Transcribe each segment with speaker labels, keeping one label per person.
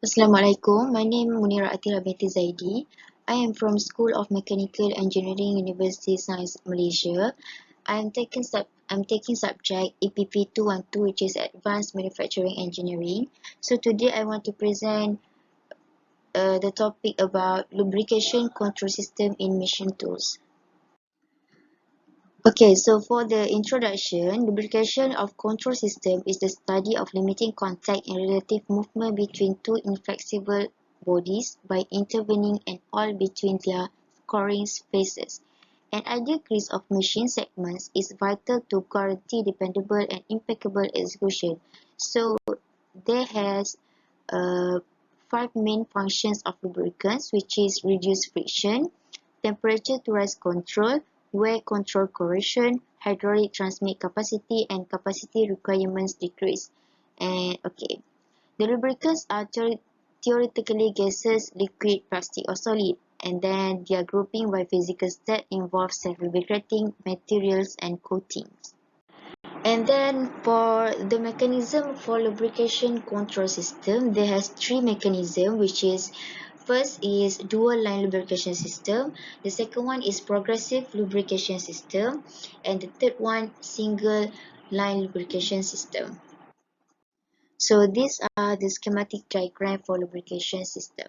Speaker 1: Assalamualaikum. My name is MUNIRAH ATIRAH Binti Zaidi. I am from School of Mechanical Engineering, University Science, Malaysia. I'm taking subject EPP 212, which is Advanced Manufacturing Engineering. So today I want to present the topic about lubrication control system in machine tools. Okay, so for the introduction, lubrication of control system is the study of limiting contact and relative movement between two inflexible bodies by intervening an oil between their scoring faces. An ideal grease of machine segments is vital to guarantee dependable and impeccable execution. So there has uh, five main functions of lubricants, which is reduce friction, temperature to rise control, wear control correction, hydraulic transmit capacity, and capacity requirements decrease. And okay, the lubricants are theoretically gases, liquid, plastic, or solid, and then their grouping by physical state involves self-lubricating materials and coatings. And then for the mechanism for lubrication control system, there has three mechanisms, which is first is dual line lubrication system, the second one is progressive lubrication system, and the third one single line lubrication system. So these are the schematic diagram for lubrication system.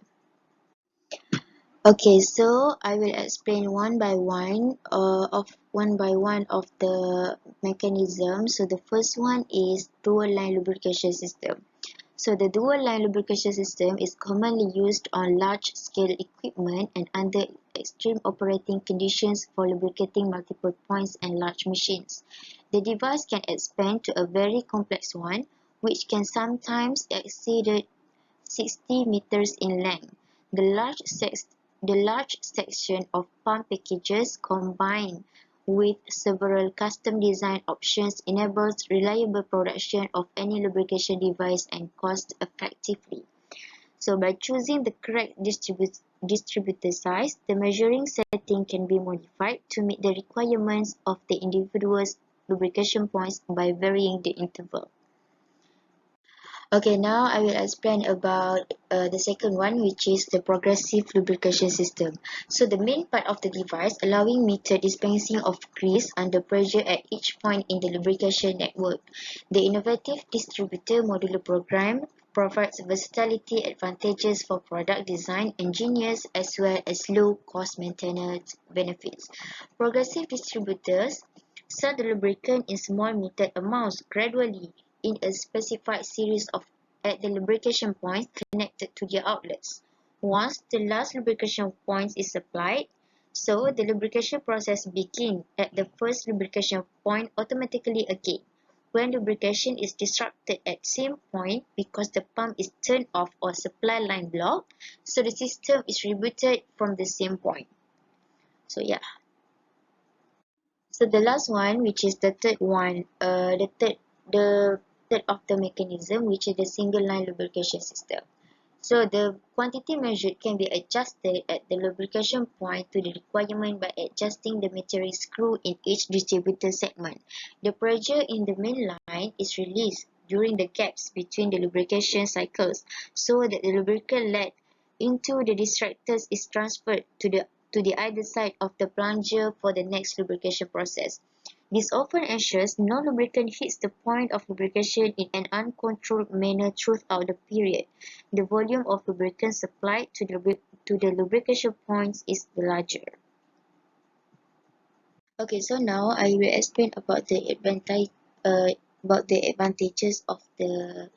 Speaker 1: Okay, so I will explain one by one of the mechanisms. So the first one is dual line lubrication system. So the dual line lubrication system is commonly used on large scale equipment and under extreme operating conditions for lubricating multiple points and large machines. The device can expand to a very complex one, which can sometimes exceed 60 meters in length. The large section of pump packages combined with several custom design options enables reliable production of any lubrication device and cost effectively. So by choosing the correct distributor size, the measuring setting can be modified to meet the requirements of the individual lubrication points by varying the interval. Okay, now I will explain about the second one, which is the progressive lubrication system. So the main part of the device allowing meter dispensing of grease under pressure at each point in the lubrication network. The innovative distributor modular program provides versatility advantages for product design engineers as well as low cost maintenance benefits. Progressive distributors sell the lubricant in small metered amounts gradually in a specified series of at the lubrication points connected to their outlets. Once the last lubrication point is applied, so the lubrication process begins at the first lubrication point automatically again. When lubrication is disrupted at same point because the pump is turned off or supply line blocked, so the system is rebooted from the same point. So yeah. So the last one, which is the third one, the third of the mechanism, which is the single line lubrication system. So the quantity measured can be adjusted at the lubrication point to the requirement by adjusting the metering screw in each distributor segment. The pressure in the main line is released during the gaps between the lubrication cycles so that the lubricant led into the distractors is transferred to the either side of the plunger for the next lubrication process. This often ensures no lubricant hits the point of lubrication in an uncontrolled manner throughout the period. The volume of lubricant supplied to the lubrication points is larger. Okay, so now I will explain about the advantages of the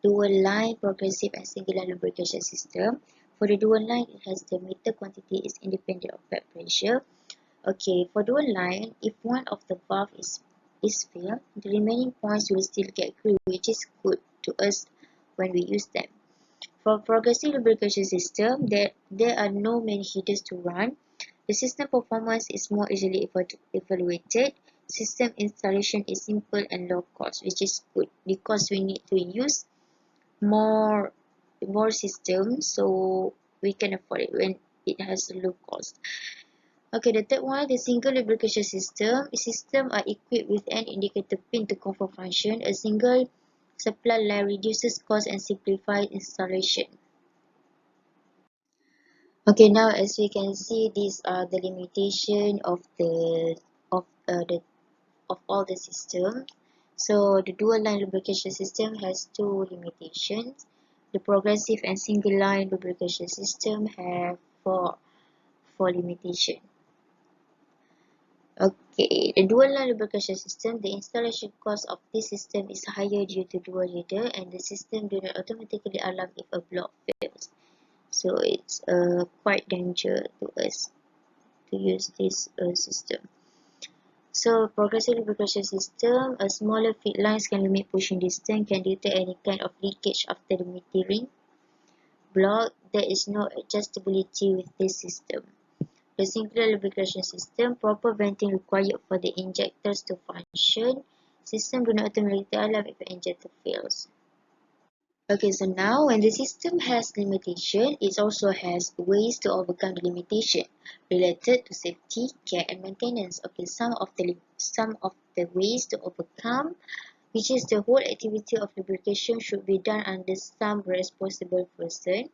Speaker 1: dual line, progressive, and singular lubrication system. For the dual line, it has the meter quantity is independent of bed pressure. Okay, for dual line, if one of the valve is filled, the remaining points will still get grease, which is good to us when we use them. For progressive lubrication system, there are no main heaters to run. The system performance is more easily evaluated. System installation is simple and low cost, which is good because we need to use more systems, so we can afford it when it has a low cost. Okay, the third one, the single lubrication system. Systems are equipped with an indicator pin to confirm function. A single supply line reduces cost and simplifies installation. Okay, now as we can see, these are the limitation of of the of all the systems. So the dual line lubrication system has two limitations. The progressive and single line lubrication system have four limitations. Okay, the dual line lubrication system, the installation cost of this system is higher due to dual leader, and the system do not automatically alarm if a block fails. So it's quite dangerous to us to use this system. So progressive lubrication system, a smaller feed lines can limit pushing distance, can detect any kind of leakage after the metering block. There is no adjustability with this system. The singular lubrication system, proper venting required for the injectors to function. System do not automatically alarm if the injector fails. Okay, so now when the system has limitation, it also has ways to overcome the limitation related to safety, care, and maintenance. Okay, some of the ways to overcome, which is the whole activity of lubrication should be done under some responsible person.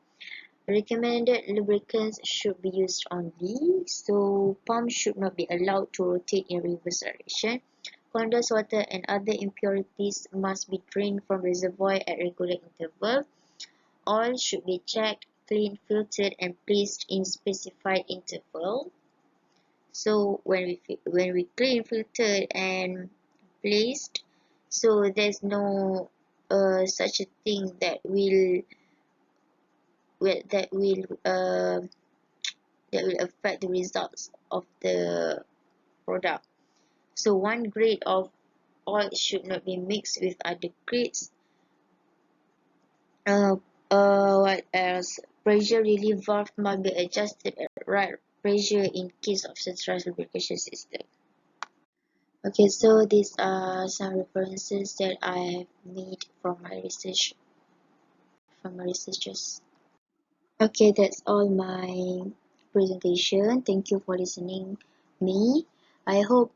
Speaker 1: Recommended lubricants should be used only, so pumps should not be allowed to rotate in reverse direction. Condensed water and other impurities must be drained from reservoir at regular interval. Oil should be checked, cleaned, filtered, and placed in specified interval. So when we clean, filtered, and placed, so there's no such a thing that will that will uh, that will affect the results of the product. So one grade of oil should not be mixed with other grades. Uh, what else? Pressure relief valve must be adjusted at right pressure in case of centralized lubrication system. Okay, so these are some references that I have made from my research, from my researchers. Okay, that's all my presentation. Thank you for listening me. I hope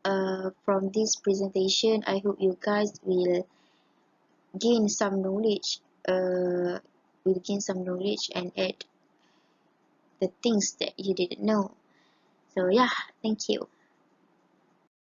Speaker 1: from this presentation, I hope you guys gain some knowledge, uh, will gain some knowledge and add the things that you didn't know. So yeah, thank you.